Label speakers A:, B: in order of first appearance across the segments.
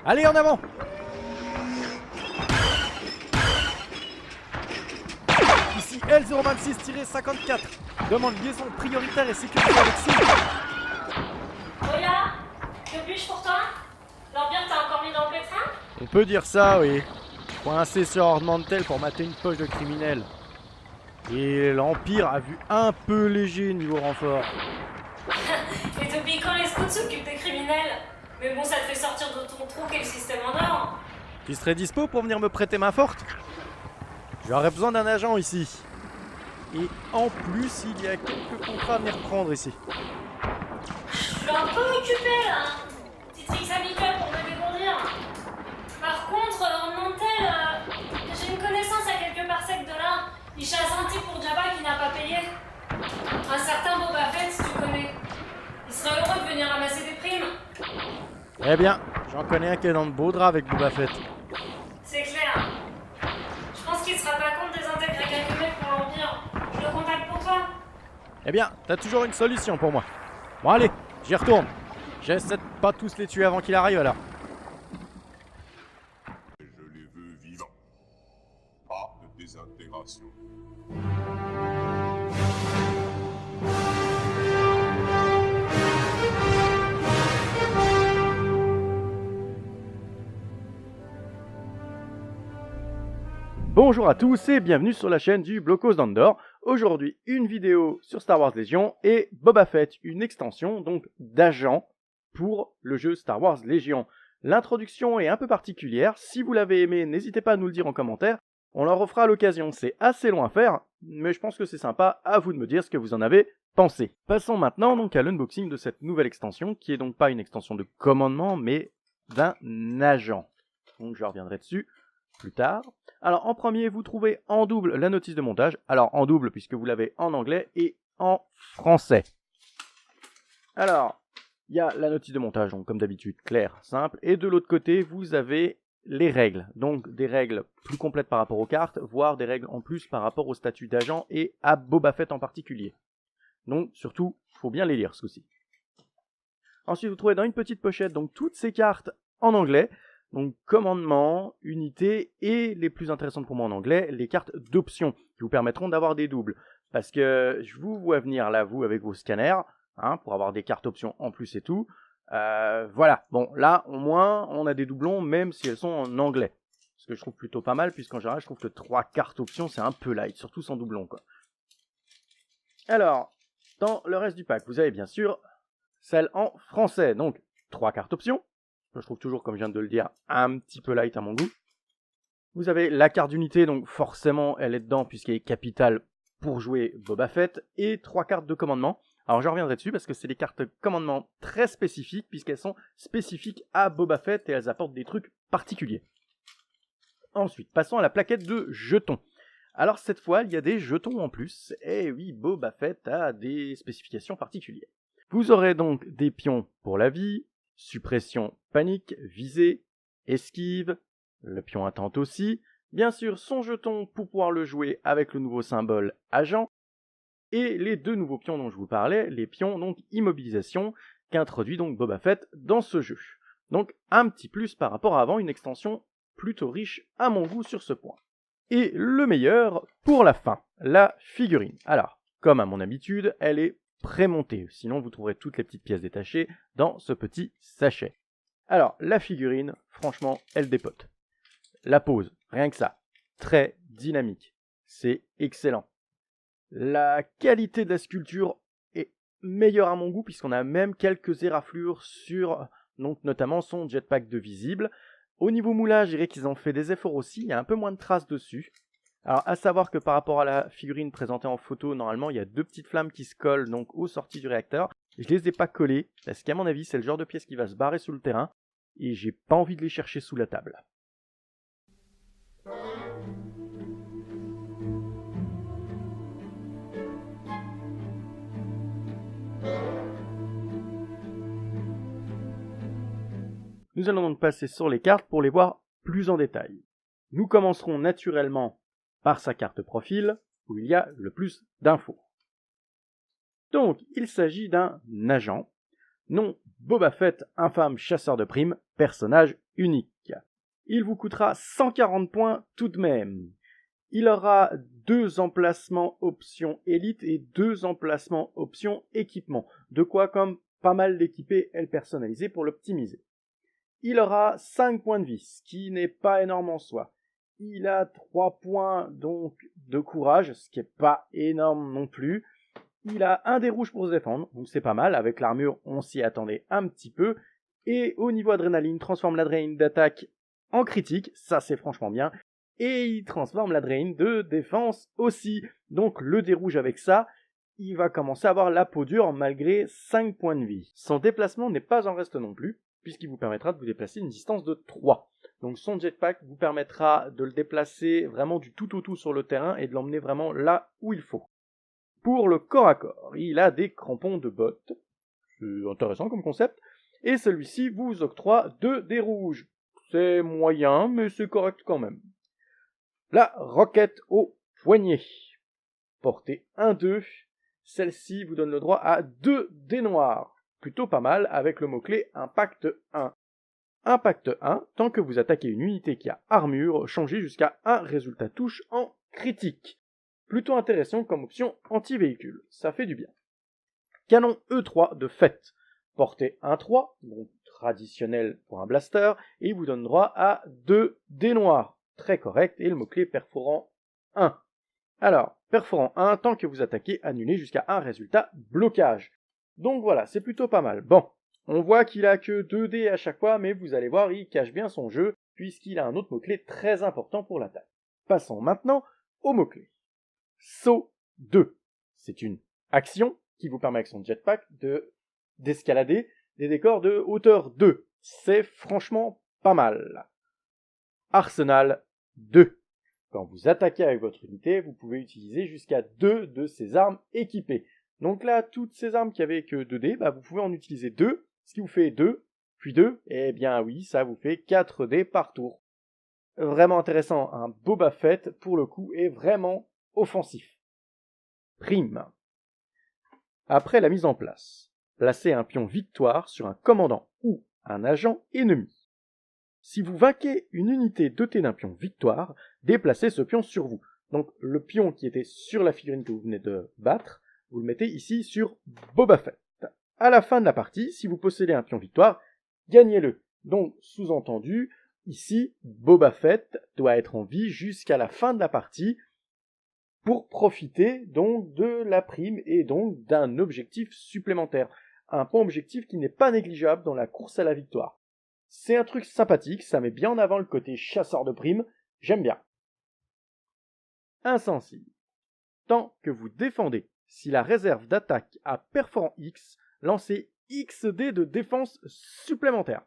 A: Allez, en avant! Ici L026-54. Demande liaison prioritaire et sécurité avec cible.
B: Oya, que puis-je pour toi? L'Empire t'a encore mis dans le pétrin?
A: On peut dire ça, oui. Coincé sur Ornemental pour mater une poche de criminels. Et l'Empire a vu un peu léger niveau renfort.
B: Et depuis quand les scouts s'occupent des criminels? Mais bon, ça te fait sortir de ton trou qu'est le système en or.
A: Tu serais dispo pour venir me prêter main forte? J'aurais besoin d'un agent ici. Et en plus, il y a quelques contrats à venir prendre ici.
B: Je suis un peu occupé là. Petit tricks habituel pour me dégourdir. Par contre, Ornemental, j'ai une connaissance à quelques parsecs de là. Il chasse un type pour Jabba qui n'a pas payé. Un certain Boba Fett, si tu connais. Il serait heureux de venir ramasser des primes.
A: Eh bien, j'en connais un qui est dans le beau drap avec Boba Fett.
B: C'est clair. Je pense qu'il sera pas contre désintégrer quelques mecs pour l'Empire. Je le contacte pour toi.
A: Eh bien, t'as toujours une solution pour moi. Bon allez, j'y retourne. J'essaie de pas tous les tuer avant qu'il arrive alors.
C: Je les veux vivants. Pas de désintégration.
A: Bonjour à tous et bienvenue sur la chaîne du Blocos d'Andor. Aujourd'hui, une vidéo sur Star Wars Légion et Boba Fett, une extension donc d'agent pour le jeu Star Wars Légion. L'introduction est un peu particulière. Si vous l'avez aimé, n'hésitez pas à nous le dire en commentaire. On leur refera à l'occasion. C'est assez long à faire, mais je pense que c'est sympa. À vous de me dire ce que vous en avez pensé. Passons maintenant donc à l'unboxing de cette nouvelle extension, qui est donc pas une extension de commandement, mais d'un agent. Donc je reviendrai dessus plus tard. Alors en premier, vous trouvez en double la notice de montage. Alors en double puisque vous l'avez en anglais et en français. Alors, il y a la notice de montage, donc comme d'habitude, claire, simple. Et de l'autre côté, vous avez les règles. Donc des règles plus complètes par rapport aux cartes, voire des règles en plus par rapport au statut d'agent et à Boba Fett en particulier. Donc surtout, il faut bien les lire ce coup-ci. Ensuite, vous trouvez dans une petite pochette donc toutes ces cartes en anglais. Donc commandement, unité et les plus intéressantes pour moi en anglais, les cartes d'options qui vous permettront d'avoir des doubles. Parce que je vous vois venir là, vous, avec vos scanners, hein, pour avoir des cartes options en plus et tout. Voilà, bon là au moins on a des doublons même si elles sont en anglais. Ce que je trouve plutôt pas mal puisqu'en général je trouve que 3 cartes options c'est un peu light, surtout sans doublon quoi. Alors, dans le reste du pack, vous avez bien sûr celle en français, donc 3 cartes options. Je trouve toujours, comme je viens de le dire, un petit peu light à mon goût. Vous avez la carte d'unité, donc forcément elle est dedans puisqu'elle est capitale pour jouer Boba Fett, et 3 cartes de commandement. Alors je reviendrai dessus parce que c'est des cartes de commandement très spécifiques puisqu'elles sont spécifiques à Boba Fett et elles apportent des trucs particuliers. Ensuite, passons à la plaquette de jetons. Alors cette fois, il y a des jetons en plus, et oui, Boba Fett a des spécifications particulières. Vous aurez donc des pions pour la vie, suppression, panique, visée, esquive, le pion attente aussi, bien sûr son jeton pour pouvoir le jouer avec le nouveau symbole agent, et les 2 nouveaux pions dont je vous parlais, les pions donc immobilisation, qu'introduit donc Boba Fett dans ce jeu. Donc un petit plus par rapport à avant, une extension plutôt riche à mon goût sur ce point. Et le meilleur pour la fin, la figurine. Alors, comme à mon habitude, elle est prémontée, sinon vous trouverez toutes les petites pièces détachées dans ce petit sachet. Alors, la figurine, franchement, elle dépote. La pose, rien que ça, très dynamique, c'est excellent. La qualité de la sculpture est meilleure à mon goût, puisqu'on a même quelques éraflures sur, donc, notamment son jetpack de visible. Au niveau moulage, je dirais qu'ils ont fait des efforts aussi, il y a un peu moins de traces dessus. Alors, à savoir que par rapport à la figurine présentée en photo, normalement, il y a 2 petites flammes qui se collent donc aux sorties du réacteur. Je les ai pas collées, parce qu'à mon avis, c'est le genre de pièce qui va se barrer sous le terrain, et j'ai pas envie de les chercher sous la table. Nous allons donc passer sur les cartes pour les voir plus en détail. Nous commencerons naturellement par sa carte profil, où il y a le plus d'infos. Donc, il s'agit d'un agent. Non, Boba Fett, infâme chasseur de primes, personnage unique. Il vous coûtera 140 points tout de même. Il aura 2 emplacements options élite et 2 emplacements options équipement. De quoi comme pas mal l'équiper et le personnaliser pour l'optimiser. Il aura 5 points de vie, ce qui n'est pas énorme en soi. Il a 3 points donc de courage, ce qui n'est pas énorme non plus. Il a un dé rouge pour se défendre, donc c'est pas mal. Avec l'armure, on s'y attendait un petit peu. Et au niveau adrénaline, transforme l'adrénaline d'attaque en critique, ça c'est franchement bien. Et il transforme l'adrénaline de défense aussi. Donc le dé rouge avec ça, il va commencer à avoir la peau dure malgré 5 points de vie. Son déplacement n'est pas en reste non plus, puisqu'il vous permettra de vous déplacer une distance de 3. Donc son jetpack vous permettra de le déplacer vraiment du tout au tout sur le terrain et de l'emmener vraiment là où il faut. Pour le corps à corps, il a des crampons de bottes, c'est intéressant comme concept, et celui-ci vous octroie 2 dés rouges. C'est moyen, mais c'est correct quand même. La roquette au poignet. Portée 1-2, celle-ci vous donne le droit à 2 dés noirs. Plutôt pas mal avec le mot-clé Impact 1. Impact 1, tant que vous attaquez une unité qui a armure, changez jusqu'à un résultat touche en critique. Plutôt intéressant comme option anti-véhicule, ça fait du bien. Canon E3 de Fett, portée 1-3, donc traditionnel pour un blaster, et il vous donne droit à 2 dés noirs, très correct, et le mot-clé perforant 1. Alors, perforant 1, tant que vous attaquez, annulez jusqu'à un résultat blocage. Donc voilà, c'est plutôt pas mal. Bon, on voit qu'il a que 2 dés à chaque fois, mais vous allez voir, il cache bien son jeu, puisqu'il a un autre mot-clé très important pour l'attaque. Passons maintenant au mot-clé. Saut 2. C'est une action qui vous permet avec son jetpack d'escalader des décors de hauteur 2. C'est franchement pas mal. Arsenal 2. Quand vous attaquez avec votre unité, vous pouvez utiliser jusqu'à 2 de ces armes équipées. Donc là, toutes ces armes qui avaient que 2 dés, vous pouvez en utiliser 2, ce qui vous fait 2, puis 2, et bien oui, ça vous fait 4 dés par tour. Vraiment intéressant, un Boba Fett, pour le coup, est vraiment offensif. Prime. Après la mise en place, placez un pion victoire sur un commandant ou un agent ennemi. Si vous vainquez une unité dotée d'un pion victoire, déplacez ce pion sur vous. Donc le pion qui était sur la figurine que vous venez de battre, vous le mettez ici sur Boba Fett. À la fin de la partie, si vous possédez un pion victoire, gagnez-le. Donc sous-entendu, ici, Boba Fett doit être en vie jusqu'à la fin de la partie pour profiter donc de la prime et donc d'un objectif supplémentaire. Un point objectif qui n'est pas négligeable dans la course à la victoire. C'est un truc sympathique, ça met bien en avant le côté chasseur de primes, j'aime bien. Insensible. Tant que vous défendez, si la réserve d'attaque a perforant X, lancez X dés de défense supplémentaire.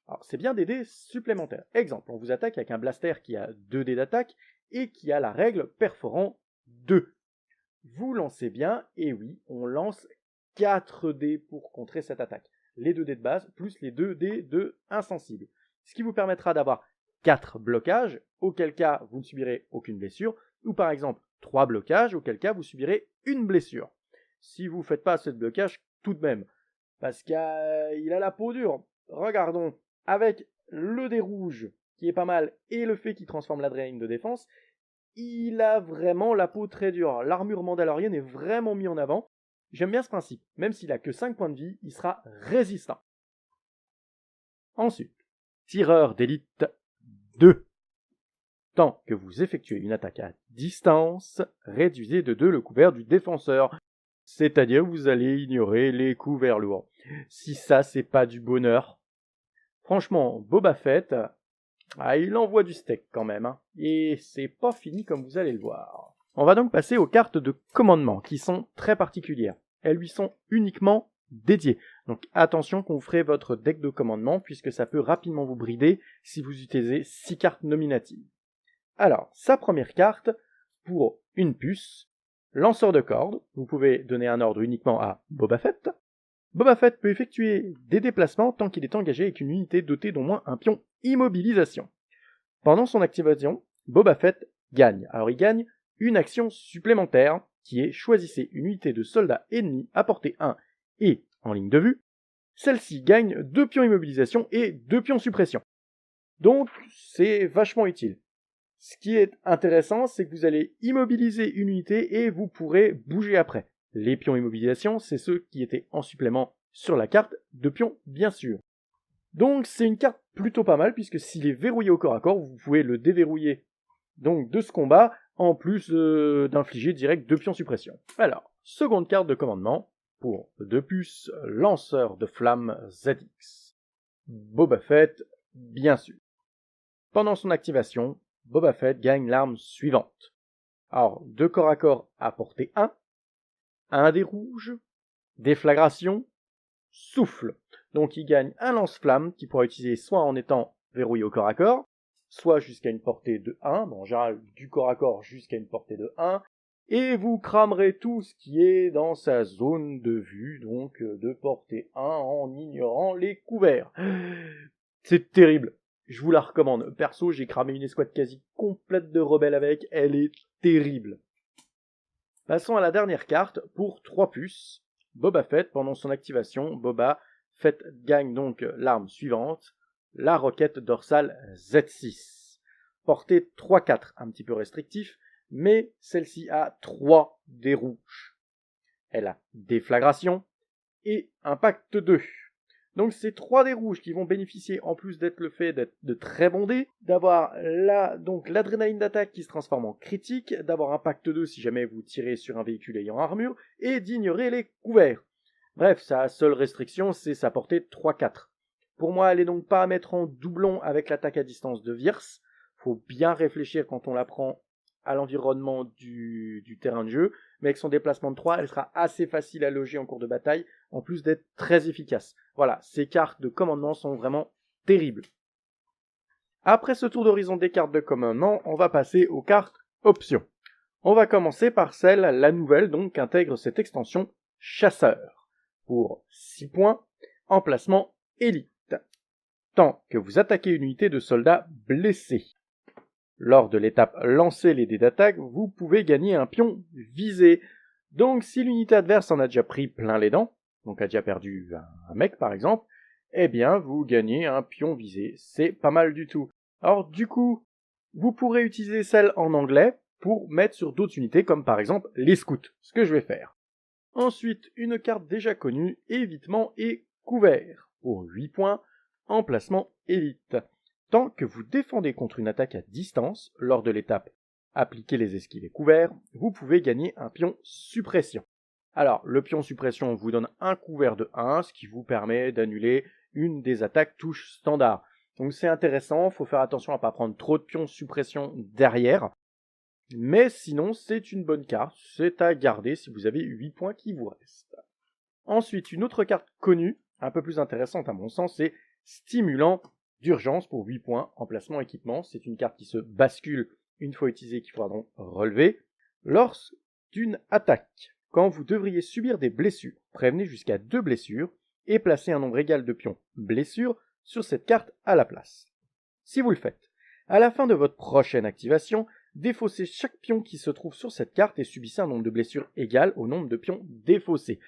A: Alors c'est bien des dés supplémentaires. Exemple, on vous attaque avec un blaster qui a 2 dés d'attaque et qui a la règle perforant 2. Vous lancez bien, et oui, on lance 4 dés pour contrer cette attaque. Les 2 dés de base, plus les 2 dés de insensible. Ce qui vous permettra d'avoir 4 blocages, auquel cas vous ne subirez aucune blessure, ou par exemple 3 blocages, auquel cas vous subirez une blessure. Si vous ne faites pas assez de blocages, tout de même, parce qu'il a la peau dure. Regardons, avec le dé rouge, qui est pas mal, et le fait qu'il transforme l'adrénaline de défense, il a vraiment la peau très dure. L'armure mandalorienne est vraiment mise en avant. J'aime bien ce principe. Même s'il a que 5 points de vie, il sera résistant. Ensuite, tireur d'élite 2. Tant que vous effectuez une attaque à distance, réduisez de 2 le couvert du défenseur. C'est-à-dire que vous allez ignorer les couverts lourds. Si ça, c'est pas du bonheur. Franchement, Boba Fett, il envoie du steak quand même. Et c'est pas fini comme vous allez le voir. On va donc passer aux cartes de commandement, qui sont très particulières. Elles lui sont uniquement dédiées. Donc attention quand vous ferez votre deck de commandement, puisque ça peut rapidement vous brider si vous utilisez 6 cartes nominatives. Alors, sa première carte, pour une puce, lanceur de cordes, vous pouvez donner un ordre uniquement à Boba Fett. Boba Fett peut effectuer des déplacements tant qu'il est engagé avec une unité dotée d'au moins un pion immobilisation. Pendant son activation, Boba Fett gagne. Alors il gagne une action supplémentaire qui est choisissez une unité de soldats ennemis à portée 1 et en ligne de vue. celle-ci gagne 2 pions immobilisation et 2 pions suppression. Donc c'est vachement utile. Ce qui est intéressant, c'est que vous allez immobiliser une unité et vous pourrez bouger après. Les pions immobilisation, c'est ceux qui étaient en supplément sur la carte de pions, bien sûr. Donc c'est une carte plutôt pas mal, puisque s'il est verrouillé au corps à corps, vous pouvez le déverrouiller donc de ce combat, en plus d'infliger direct 2 pions suppression. Alors, seconde carte de commandement, pour 2 puces, lanceur de flammes ZX. Boba Fett, bien sûr. Pendant son activation, Boba Fett gagne l'arme suivante. Alors, de corps à corps à portée 1, un dé rouge, déflagration, souffle. Donc il gagne un lance-flamme qu'il pourra utiliser soit en étant verrouillé au corps à corps, soit jusqu'à une portée de 1, en général du corps à corps jusqu'à une portée de 1, et vous cramerez tout ce qui est dans sa zone de vue, donc de portée 1 en ignorant les couverts. C'est terrible, je vous la recommande. Perso, j'ai cramé une escouade quasi complète de rebelles avec, elle est terrible. Passons à la dernière carte, pour 3 puces. Boba Fett, pendant son activation, Boba Fett gagne donc l'arme suivante, la roquette dorsale Z6. Portée 3-4, un petit peu restrictif, mais celle-ci a 3 dés rouges. Elle a déflagration et impact 2. Donc c'est 3 dés rouges qui vont bénéficier, en plus d'être le fait d'être de très bons dés, d'avoir l'adrénaline d'attaque qui se transforme en critique, d'avoir impact 2 si jamais vous tirez sur un véhicule ayant armure, et d'ignorer les couverts. Bref, sa seule restriction, c'est sa portée 3-4. Pour moi, elle est donc pas à mettre en doublon avec l'attaque à distance de Virse. Faut bien réfléchir quand on la prend à l'environnement du terrain de jeu, mais avec son déplacement de 3, elle sera assez facile à loger en cours de bataille, en plus d'être très efficace. Voilà, ces cartes de commandement sont vraiment terribles. Après ce tour d'horizon des cartes de commandement, on va passer aux cartes options. On va commencer par celle, la nouvelle, donc, qu'intègre cette extension Chasseur. Pour 6 points, emplacement élite. Tant que vous attaquez une unité de soldats blessés. Lors de l'étape lancer les dés d'attaque, vous pouvez gagner un pion visé. Donc si l'unité adverse en a déjà pris plein les dents, donc a déjà perdu un mec par exemple, eh bien vous gagnez un pion visé. C'est pas mal du tout. Alors du coup, vous pourrez utiliser celle en anglais pour mettre sur d'autres unités comme par exemple les scouts, ce que je vais faire. Ensuite, une carte déjà connue, évitement et couvert. Pour 8 points, emplacement élite. Tant que vous défendez contre une attaque à distance, lors de l'étape appliquer les esquives et couverts, vous pouvez gagner un pion suppression. Alors, le pion suppression vous donne un couvert de 1, ce qui vous permet d'annuler une des attaques touches standard. Donc c'est intéressant, faut faire attention à ne pas prendre trop de pions suppression derrière. Mais sinon, c'est une bonne carte, c'est à garder si vous avez 8 points qui vous restent. Ensuite, une autre carte connue, un peu plus intéressante à mon sens, c'est Stimulant d'urgence pour 8 points, emplacement équipement. C'est une carte qui se bascule une fois utilisée qu'il faudra donc relever. Lors d'une attaque, quand vous devriez subir des blessures, prévenez jusqu'à 2 blessures et placez un nombre égal de pions blessures sur cette carte à la place. Si vous le faites, à la fin de votre prochaine activation, défaussez chaque pion qui se trouve sur cette carte et subissez un nombre de blessures égal au nombre de pions défaussés.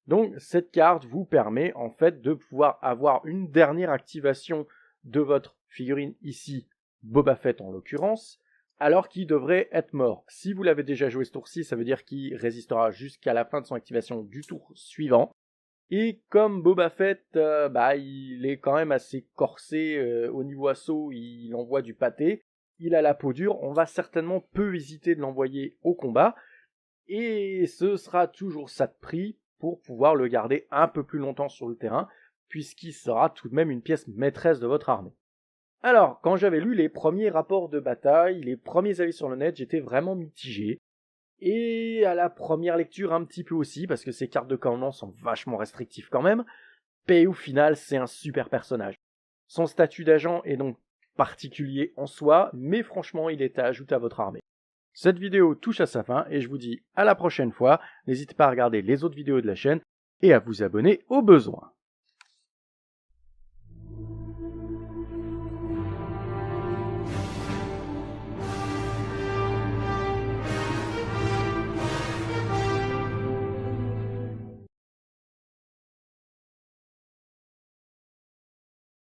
A: Donc cette carte vous permet en fait de pouvoir avoir une dernière activation de votre figurine ici, Boba Fett en l'occurrence, alors qu'il devrait être mort. Si vous l'avez déjà joué ce tour-ci, ça veut dire qu'il résistera jusqu'à la fin de son activation du tour suivant. Et comme Boba Fett, il est quand même assez corsé au niveau assaut, il envoie du pâté, il a la peau dure, on va certainement peu hésiter de l'envoyer au combat, et ce sera toujours ça de prix pour pouvoir le garder un peu plus longtemps sur le terrain, puisqu'il sera tout de même une pièce maîtresse de votre armée. Alors, quand j'avais lu les premiers rapports de bataille, les premiers avis sur le net, j'étais vraiment mitigé. Et à la première lecture un petit peu aussi, parce que ces cartes de commandement sont vachement restrictives quand même, mais au final c'est un super personnage. Son statut d'agent est donc particulier en soi, mais franchement il est à ajouter à votre armée. Cette vidéo touche à sa fin et je vous dis à la prochaine fois. N'hésitez pas à regarder les autres vidéos de la chaîne et à vous abonner au besoin.